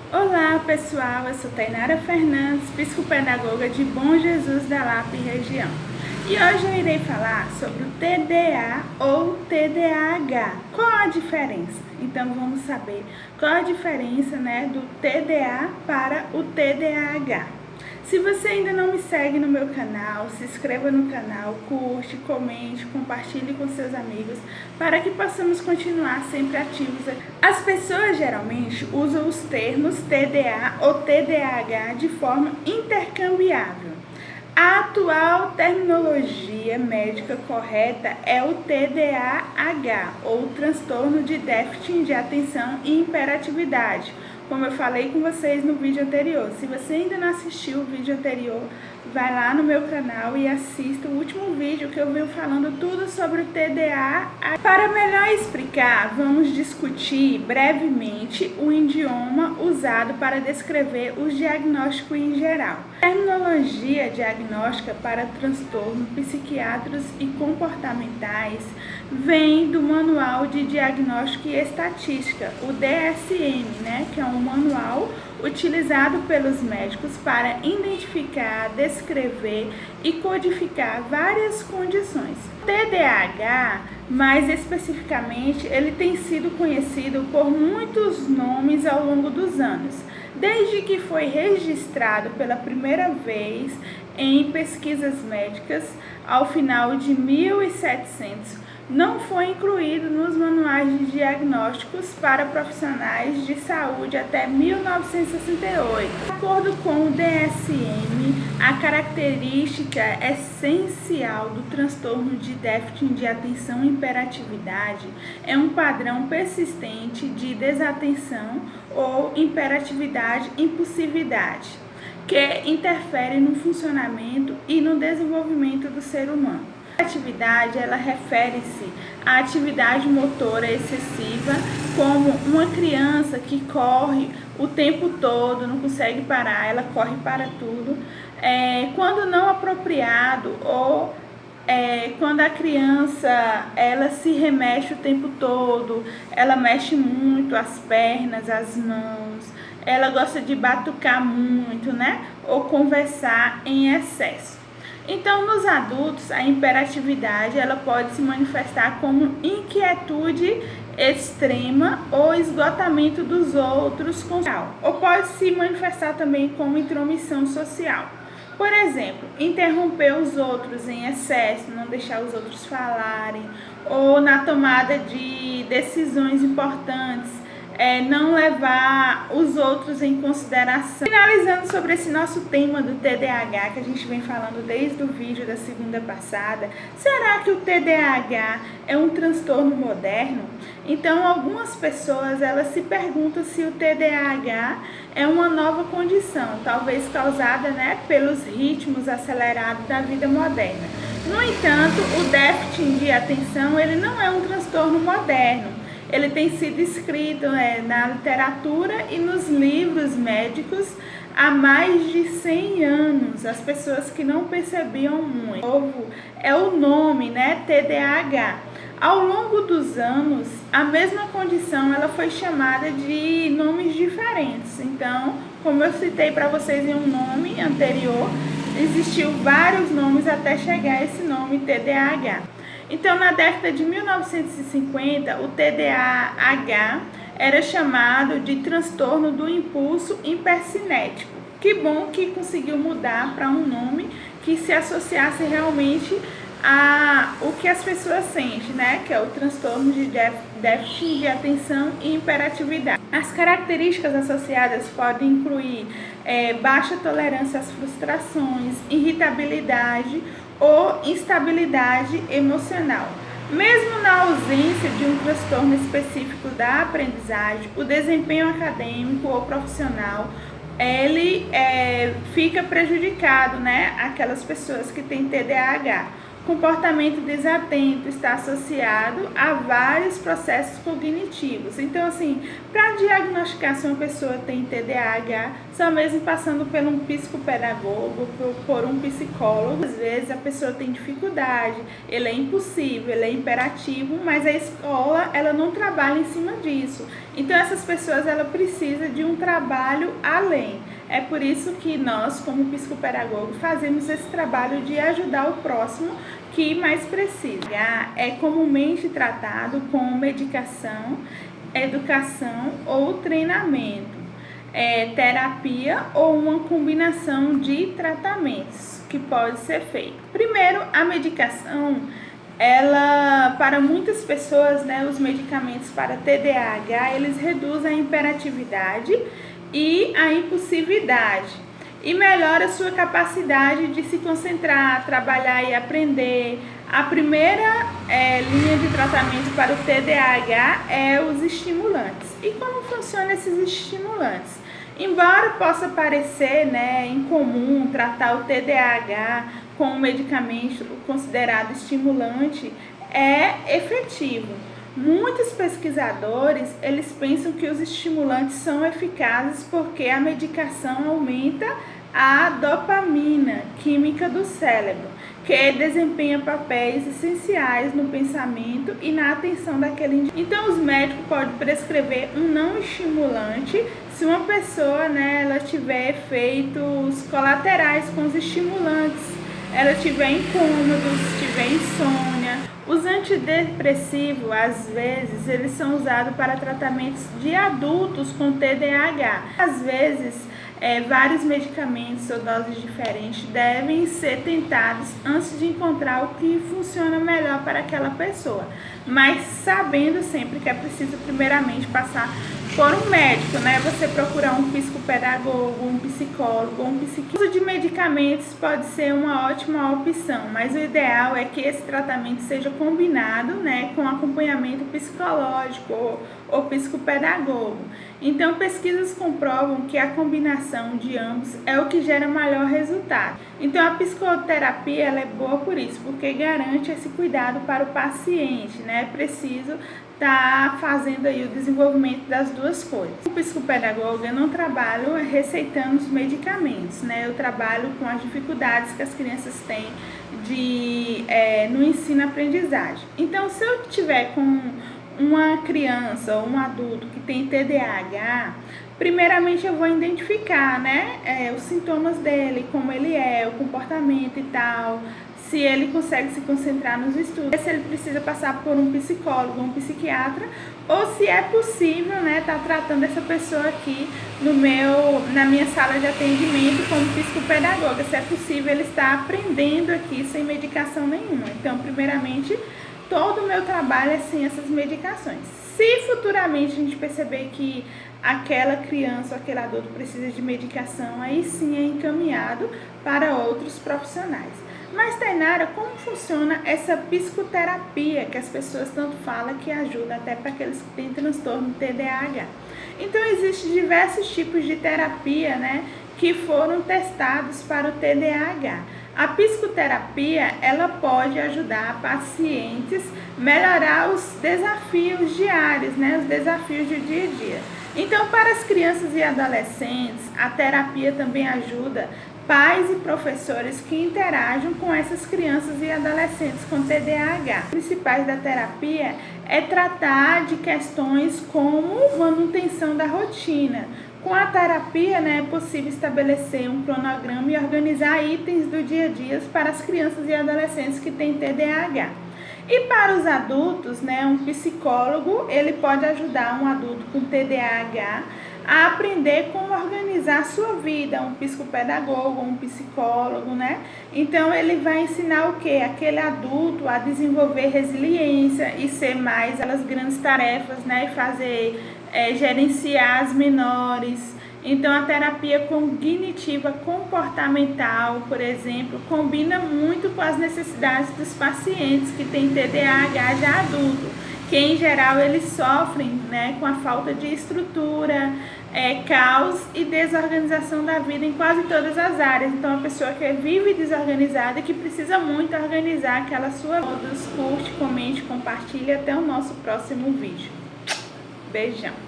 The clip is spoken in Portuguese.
Olá pessoal, eu sou Tainara Fernandes, psicopedagoga de Bom Jesus da Lapa e região. E hoje eu irei falar sobre o TDA ou TDAH. Qual a diferença? Então vamos saber qual a diferença, do TDA para o TDAH. Se você ainda não me segue no meu canal, se inscreva no canal, curte, comente, compartilhe com seus amigos para que possamos continuar sempre ativos aqui. As pessoas geralmente usam os termos TDA ou TDAH de forma intercambiável. A atual terminologia médica correta é o TDAH, ou transtorno de déficit de atenção e hiperatividade, como eu falei com vocês no vídeo anterior. Se você ainda não assistiu o vídeo anterior, vai lá no meu canal e assista o último vídeo que eu venho falando tudo sobre o TDAH. Para melhor explicar, vamos discutir brevemente o idioma usado para descrever os diagnósticos em geral. Terminologia diagnóstica para transtornos psiquiátricos e comportamentais vem do Manual de Diagnóstico e Estatística, o DSM, que é um manual utilizado pelos médicos para identificar, descrever e codificar várias condições. O TDAH, mais especificamente, ele tem sido conhecido por muitos nomes ao longo dos anos, desde que foi registrado pela primeira vez em pesquisas médicas ao final de 1700. Não foi incluído nos manuais de diagnósticos para profissionais de saúde até 1968. De acordo com o DSM, a característica essencial do transtorno de déficit de atenção e hiperatividade é um padrão persistente de desatenção ou hiperatividade impulsividade, que interfere no funcionamento e no desenvolvimento do ser humano. A atividade, ela refere-se à atividade motora excessiva, como uma criança que corre o tempo todo, não consegue parar, ela corre para tudo, quando não apropriado ou quando a criança ela se remexe o tempo todo, ela mexe muito as pernas, as mãos, ela gosta de batucar muito, ou conversar em excesso. Então, nos adultos, a hiperatividade ela pode se manifestar como inquietude extrema ou esgotamento dos outros com social, ou pode se manifestar também como intromissão social. Por exemplo, interromper os outros em excesso, não deixar os outros falarem, ou na tomada de decisões importantes, não levar os outros em consideração. Finalizando sobre esse nosso tema do TDAH, que a gente vem falando desde o vídeo da segunda passada, será que o TDAH é um transtorno moderno? Então, algumas pessoas elas se perguntam se o TDAH é uma nova condição, talvez causada pelos ritmos acelerados da vida moderna. No entanto, o déficit de atenção ele não é um transtorno moderno. Ele tem sido escrito na literatura e nos livros médicos há mais de 100 anos. As pessoas que não percebiam muito. O novo é o nome, TDAH. Ao longo dos anos, a mesma condição ela foi chamada de nomes diferentes. Então, como eu citei para vocês em um nome anterior, existiu vários nomes até chegar a esse nome TDAH. Então, na década de 1950, o TDAH era chamado de transtorno do impulso hipercinético. Que bom que conseguiu mudar para um nome que se associasse realmente a o que as pessoas sentem, que é o transtorno de déficit de atenção e hiperatividade. As características associadas podem incluir baixa tolerância às frustrações, irritabilidade ou instabilidade emocional. Mesmo na ausência de um transtorno específico da aprendizagem, o desempenho acadêmico ou profissional ele fica prejudicado, aquelas pessoas que têm TDAH. Comportamento desatento está associado a vários processos cognitivos. Então, assim, para diagnosticar se uma pessoa tem TDAH, só mesmo passando por um psicopedagogo, por um psicólogo. Às vezes a pessoa tem dificuldade, ele é impulsivo, ele é hiperativo, mas a escola ela não trabalha em cima disso. Então essas pessoas elas precisam de um trabalho além. É por isso que nós, como psicopedagogo, fazemos esse trabalho de ajudar o próximo que mais precisa. É comumente tratado com medicação, educação ou treinamento, terapia ou uma combinação de tratamentos que pode ser feito. Primeiro, a medicação, para muitas pessoas, os medicamentos para TDAH, eles reduzem a hiperatividade e a impulsividade e melhora a sua capacidade de se concentrar, trabalhar e aprender. A primeira linha de tratamento para o TDAH é os estimulantes. E como funcionam esses estimulantes? Embora possa parecer incomum tratar o TDAH com um medicamento considerado estimulante, é efetivo. Muitos pesquisadores, eles pensam que os estimulantes são eficazes porque a medicação aumenta a dopamina, química do cérebro, que desempenha papéis essenciais no pensamento e na atenção daquele indivíduo. Então, os médicos podem prescrever um não estimulante se uma pessoa ela tiver efeitos colaterais com os estimulantes, ela tiver incômodos, tiver insônia. Os antidepressivos, às vezes, eles são usados para tratamentos de adultos com TDAH. Às vezes, vários medicamentos ou doses diferentes devem ser tentados antes de encontrar o que funciona melhor para aquela pessoa, mas sabendo sempre que é preciso primeiramente passar por um médico, você procurar um psicopedagogo, um psicólogo, um psiquiatra. O uso de medicamentos pode ser uma ótima opção, mas o ideal é que esse tratamento seja combinado, com acompanhamento psicológico ou psicopedagogo. Então, pesquisas comprovam que a combinação de ambos é o que gera maior resultado. Então, a psicoterapia ela é boa por isso, porque garante esse cuidado para o paciente, É preciso estar fazendo aí o desenvolvimento das duas coisas. Como psicopedagogo, eu não trabalho receitando os medicamentos, Eu trabalho com as dificuldades que as crianças têm no ensino-aprendizagem. Então, se eu tiver com uma criança ou um adulto que tem TDAH, primeiramente eu vou identificar, os sintomas dele, como ele é, o comportamento e tal, se ele consegue se concentrar nos estudos, se ele precisa passar por um psicólogo, um psiquiatra, ou se é possível, estar tratando essa pessoa aqui na minha sala de atendimento como psicopedagoga, se é possível ele estar aprendendo aqui sem medicação nenhuma. Então, primeiramente, todo o meu trabalho é sem essas medicações. Se futuramente a gente perceber que aquela criança ou aquele adulto precisa de medicação, aí sim é encaminhado para outros profissionais. Mas, Tainara, como funciona essa psicoterapia que as pessoas tanto falam que ajuda até para aqueles que têm transtorno TDAH? Então, existem diversos tipos de terapia, que foram testados para o TDAH. A psicoterapia, ela pode ajudar pacientes a melhorar os desafios diários, os desafios do dia a dia. Então, para as crianças e adolescentes, a terapia também ajuda pais e professores que interagem com essas crianças e adolescentes com TDAH. Os principais da terapia é tratar de questões como manutenção da rotina. Com a terapia, é possível estabelecer um cronograma e organizar itens do dia a dia para as crianças e adolescentes que têm TDAH. E para os adultos, um psicólogo, ele pode ajudar um adulto com TDAH a aprender como organizar a sua vida, um psicopedagogo, um psicólogo, Então, ele vai ensinar o quê? Aquele adulto a desenvolver resiliência e ser mais aquelas grandes tarefas, e fazer, gerenciar as menores. Então, a terapia cognitiva comportamental, por exemplo, combina muito com as necessidades dos pacientes que têm TDAH já adulto, que em geral eles sofrem com a falta de estrutura, caos e desorganização da vida em quase todas as áreas. Então, a pessoa que vive desorganizada e que precisa muito organizar aquela sua vida. Curte, comente, compartilhe. Até o nosso próximo vídeo. Beijão!